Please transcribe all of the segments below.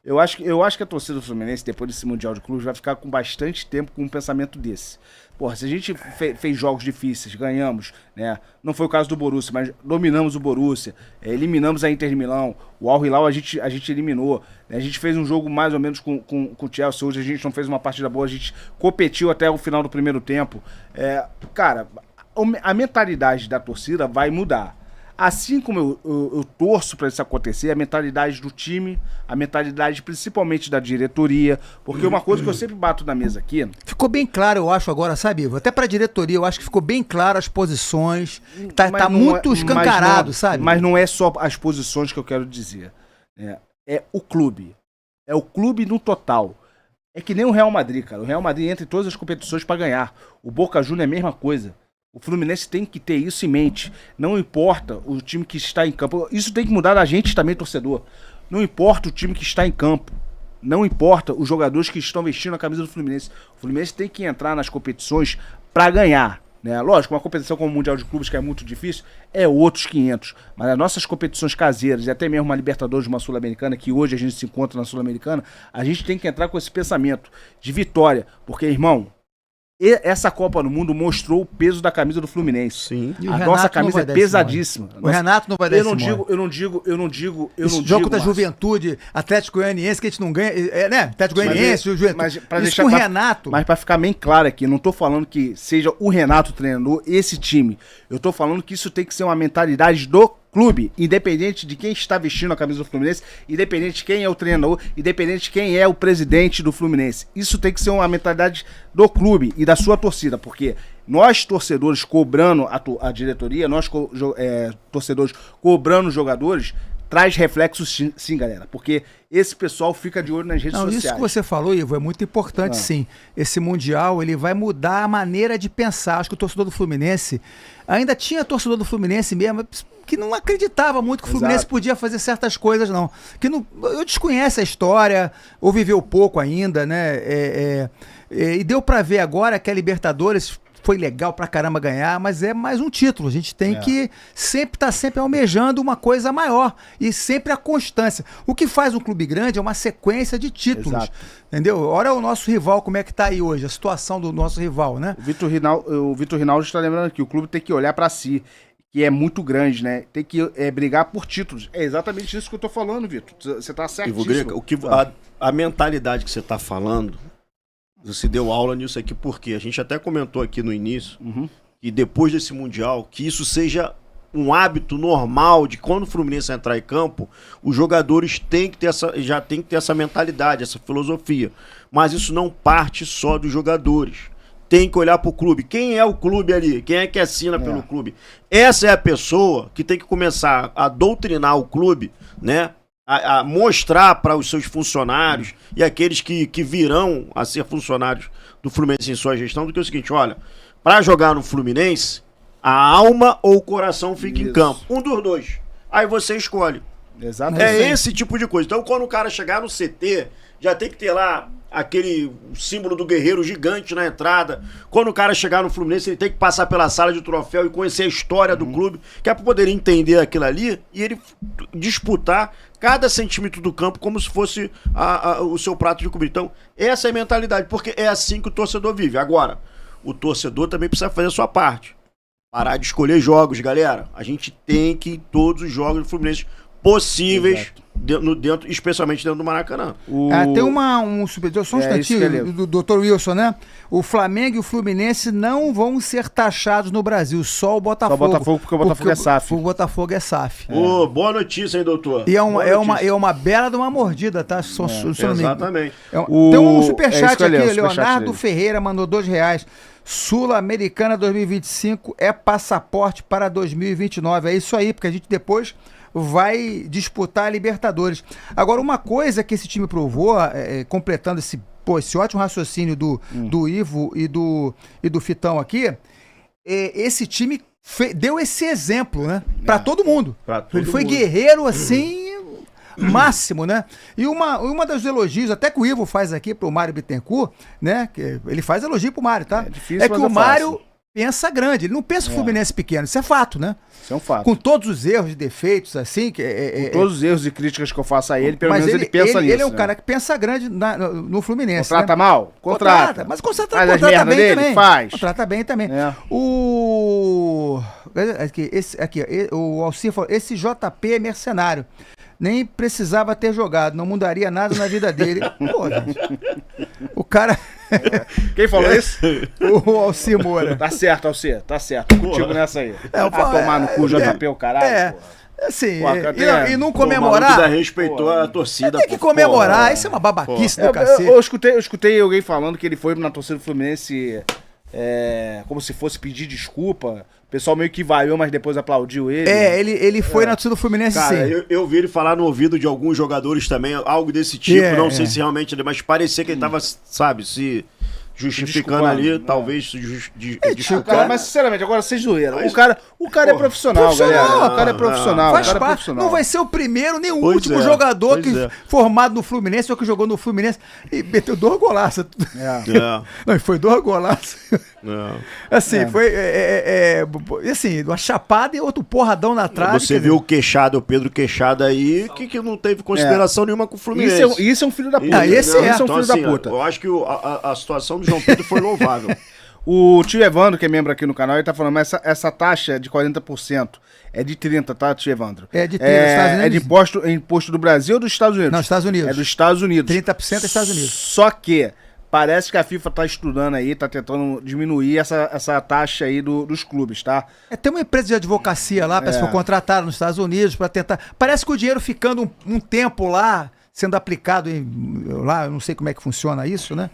Eu acho que a torcida do Fluminense, depois desse Mundial de Clubes, vai ficar com bastante tempo com um pensamento desse. Porra, se a gente fez jogos difíceis, ganhamos, né? Não foi o caso do Borussia, mas dominamos o Borussia, eliminamos a Inter de Milão, o Al Hilal a gente eliminou, né? A gente fez um jogo mais ou menos com o Chelsea, hoje a gente não fez uma partida boa, a gente competiu até o final do primeiro tempo. Cara, a mentalidade da torcida vai mudar. Assim como eu torço para isso acontecer, a mentalidade do time, a mentalidade principalmente da diretoria, porque uma coisa que eu sempre bato na mesa aqui... Ficou bem claro, eu acho, agora, sabe, Ivo? Até para a diretoria, eu acho que ficou bem claro as posições, tá muito escancarado, sabe? Mas não é só as posições que eu quero dizer. É o clube. É o clube no total. É que nem o Real Madrid, cara. O Real Madrid entra em todas as competições para ganhar. O Boca Juniors é a mesma coisa. O Fluminense tem que ter isso em mente. Não importa o time que está em campo. Isso tem que mudar da gente também, torcedor. Não importa o time que está em campo. Não importa os jogadores que estão vestindo a camisa do Fluminense. O Fluminense tem que entrar nas competições para ganhar, né? Lógico, uma competição como o Mundial de Clubes, que é muito difícil, é outros 500. Mas as nossas competições caseiras, e até mesmo uma Libertadores, uma Sul-Americana, que hoje a gente se encontra na Sul-Americana, a gente tem que entrar com esse pensamento de vitória. Porque, irmão, essa Copa do Mundo mostrou o peso da camisa do Fluminense. Sim. A nossa camisa é pesadíssima. O Renato não vai dar esse mole. Eu não digo. Esse jogo da Juventude, Atlético Goianiense, que a gente não ganha, né? Atlético Goianiense, Juventude. Isso com o Renato. Mas pra ficar bem claro aqui, não tô falando que seja o Renato treinador, esse time. Eu tô falando que isso tem que ser uma mentalidade do clube, independente de quem está vestindo a camisa do Fluminense, independente de quem é o treinador, independente de quem é o presidente do Fluminense. Isso tem que ser uma mentalidade do clube e da sua torcida, porque nós, torcedores, cobrando a diretoria, nós, torcedores, cobrando os jogadores, traz reflexos sim, galera, porque esse pessoal fica de olho nas redes sociais. Isso que você falou, Ivo, é muito importante, sim. Esse Mundial, ele vai mudar a maneira de pensar. Acho que o torcedor do Fluminense, ainda tinha torcedor do Fluminense mesmo, que não acreditava muito que o Fluminense podia fazer certas coisas, não. Que não, eu desconhece a história, ou viveu pouco ainda, né? E deu pra ver agora que a Libertadores foi legal pra caramba ganhar, mas é mais um título. A gente tem que estar sempre almejando uma coisa maior e sempre a constância. O que faz um clube grande é uma sequência de títulos. Exato. Entendeu? Olha o nosso rival, como é que tá aí hoje, a situação do nosso rival, né? O Vitor Rinaldo está lembrando aqui, o clube tem que olhar pra si, que é muito grande, né? Tem que brigar por títulos. É exatamente isso que eu tô falando, Vitor. Você tá certíssimo. A mentalidade que você tá falando, você deu aula nisso aqui, porque a gente até comentou aqui no início, que depois desse Mundial, que isso seja um hábito normal de quando o Fluminense entrar em campo, os jogadores têm que ter já tem que ter essa mentalidade, essa filosofia. Mas isso não parte só dos jogadores. Tem que olhar pro clube. Quem é o clube ali? Quem é que assina pelo clube? Essa é a pessoa que tem que começar a doutrinar o clube, né? A mostrar para os seus funcionários e aqueles que virão a ser funcionários do Fluminense em sua gestão, do que é o seguinte, olha, para jogar no Fluminense, a alma ou o coração fica em campo. Um dos dois. Aí você escolhe. Exatamente. É esse tipo de coisa. Então, quando o cara chegar no CT, já tem que ter lá aquele símbolo do guerreiro gigante na entrada. Quando o cara chegar no Fluminense, ele tem que passar pela sala de troféu e conhecer a história do clube, que é para poder entender aquilo ali e ele disputar cada centímetro do campo como se fosse o seu prato de comida. Então, essa é a mentalidade, porque é assim que o torcedor vive. Agora, o torcedor também precisa fazer a sua parte. Parar de escolher jogos, galera. A gente tem que ir todos os jogos do Fluminense possíveis dentro, especialmente dentro do Maracanã. Tem só um instantinho do Dr. Wilson, né? O Flamengo e o Fluminense não vão ser taxados no Brasil, só o Botafogo. Só o Botafogo, porque o Botafogo é SAF. O Botafogo é SAF. Boa notícia, hein, doutor? E é uma bela de uma mordida, tá? Exatamente. Tem um superchat aqui, Leonardo Ferreira mandou R$2. Sul-Americana 2025 é passaporte para 2029. É isso aí, porque a gente depois vai disputar a Libertadores. Agora, uma coisa que esse time provou, completando esse ótimo raciocínio do Ivo e do Fitão aqui, esse time deu esse exemplo, né? Para todo mundo. Ele foi guerreiro assim, máximo, né? E uma dos elogios, até que o Ivo faz aqui pro Mário Bittencourt, né? Que ele faz elogio pro Mário, tá? É difícil, que o Mário pensa grande, ele não pensa o Fluminense pequeno, isso é fato, né? Isso é um fato. Com todos os erros e defeitos, assim... Com todos os erros e críticas que eu faço a ele, pelo menos ele pensa nisso. Ele é um cara que pensa grande no Fluminense. Contrata mal? Contrata. Mas contrata bem dele? também. Faz. Contrata bem também. O Alcir falou, esse JP é mercenário. Nem precisava ter jogado, não mudaria nada na vida dele. Pô, gente. O cara... Quem falou isso? O Alcir Moura. Tá certo, Alcir. Tá certo. Contigo nessa aí. Tomar no cu, JP o caralho. Assim, Pô, e não comemorar. O respeitou a torcida. Tem que comemorar, isso é uma babaquice do cacete. Eu escutei alguém falando que ele foi na torcida do Fluminense como se fosse pedir desculpa. O pessoal meio que vaiou, mas depois aplaudiu ele. Ele foi na torcida do Fluminense, cara, sim. Eu vi ele falar no ouvido de alguns jogadores também, algo desse tipo. Não sei se realmente, mas parecia que ele tava, sabe, se justificando ali, talvez se Cara, mas sinceramente, agora vocês zoeiram. O cara é profissional, galera. O cara é profissional. Faz parte. Não vai ser o primeiro nem o último jogador formado no Fluminense ou que jogou no Fluminense e meteu 2 golaços. Não, foi 2 golaços. Assim, foi assim, uma chapada e outro porradão na trave. Você viu o Queixada, o Pedro Queixada aí, que não teve consideração nenhuma com o Fluminense. Isso é um filho da puta. Esse é um filho da puta. Eu acho que a situação do João Pedro foi louvável. O tio Evandro, que é membro aqui no canal, ele tá falando, mas essa taxa de 40% é de 30%, tá, tio Evandro? É de 30%, Estados Unidos? É de imposto do Brasil ou dos Estados Unidos? Não, Estados Unidos. É dos Estados Unidos. 30% é Estados Unidos. Só que parece que a FIFA tá estudando aí, tá tentando diminuir essa taxa aí dos clubes, tá? Tem uma empresa de advocacia lá, parece que foi contratada nos Estados Unidos para tentar... Parece que o dinheiro ficando um tempo lá, sendo aplicado lá, eu não sei como é que funciona isso, né?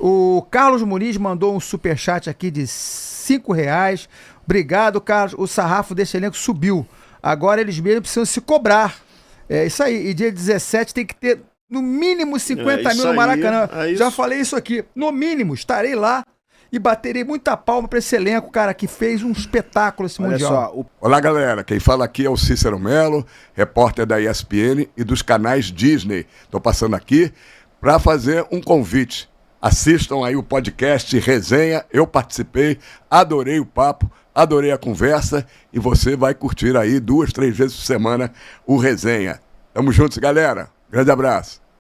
O Carlos Muniz mandou um superchat aqui de R$5. Obrigado, Carlos. O sarrafo desse elenco subiu. Agora eles mesmos precisam se cobrar. É isso aí. E dia 17 tem que ter no mínimo 50 mil no Maracanã. Já falei isso aqui. No mínimo, estarei lá e baterei muita palma para esse elenco, cara, que fez um espetáculo esse Mundial. Olá, galera. Quem fala aqui é o Cícero Melo, repórter da ESPN e dos canais Disney. Estou passando aqui para fazer um convite. Assistam aí o podcast Resenha, eu participei, adorei o papo, adorei a conversa e você vai curtir aí 2, 3 vezes por semana o Resenha. Tamo juntos, galera. Grande abraço.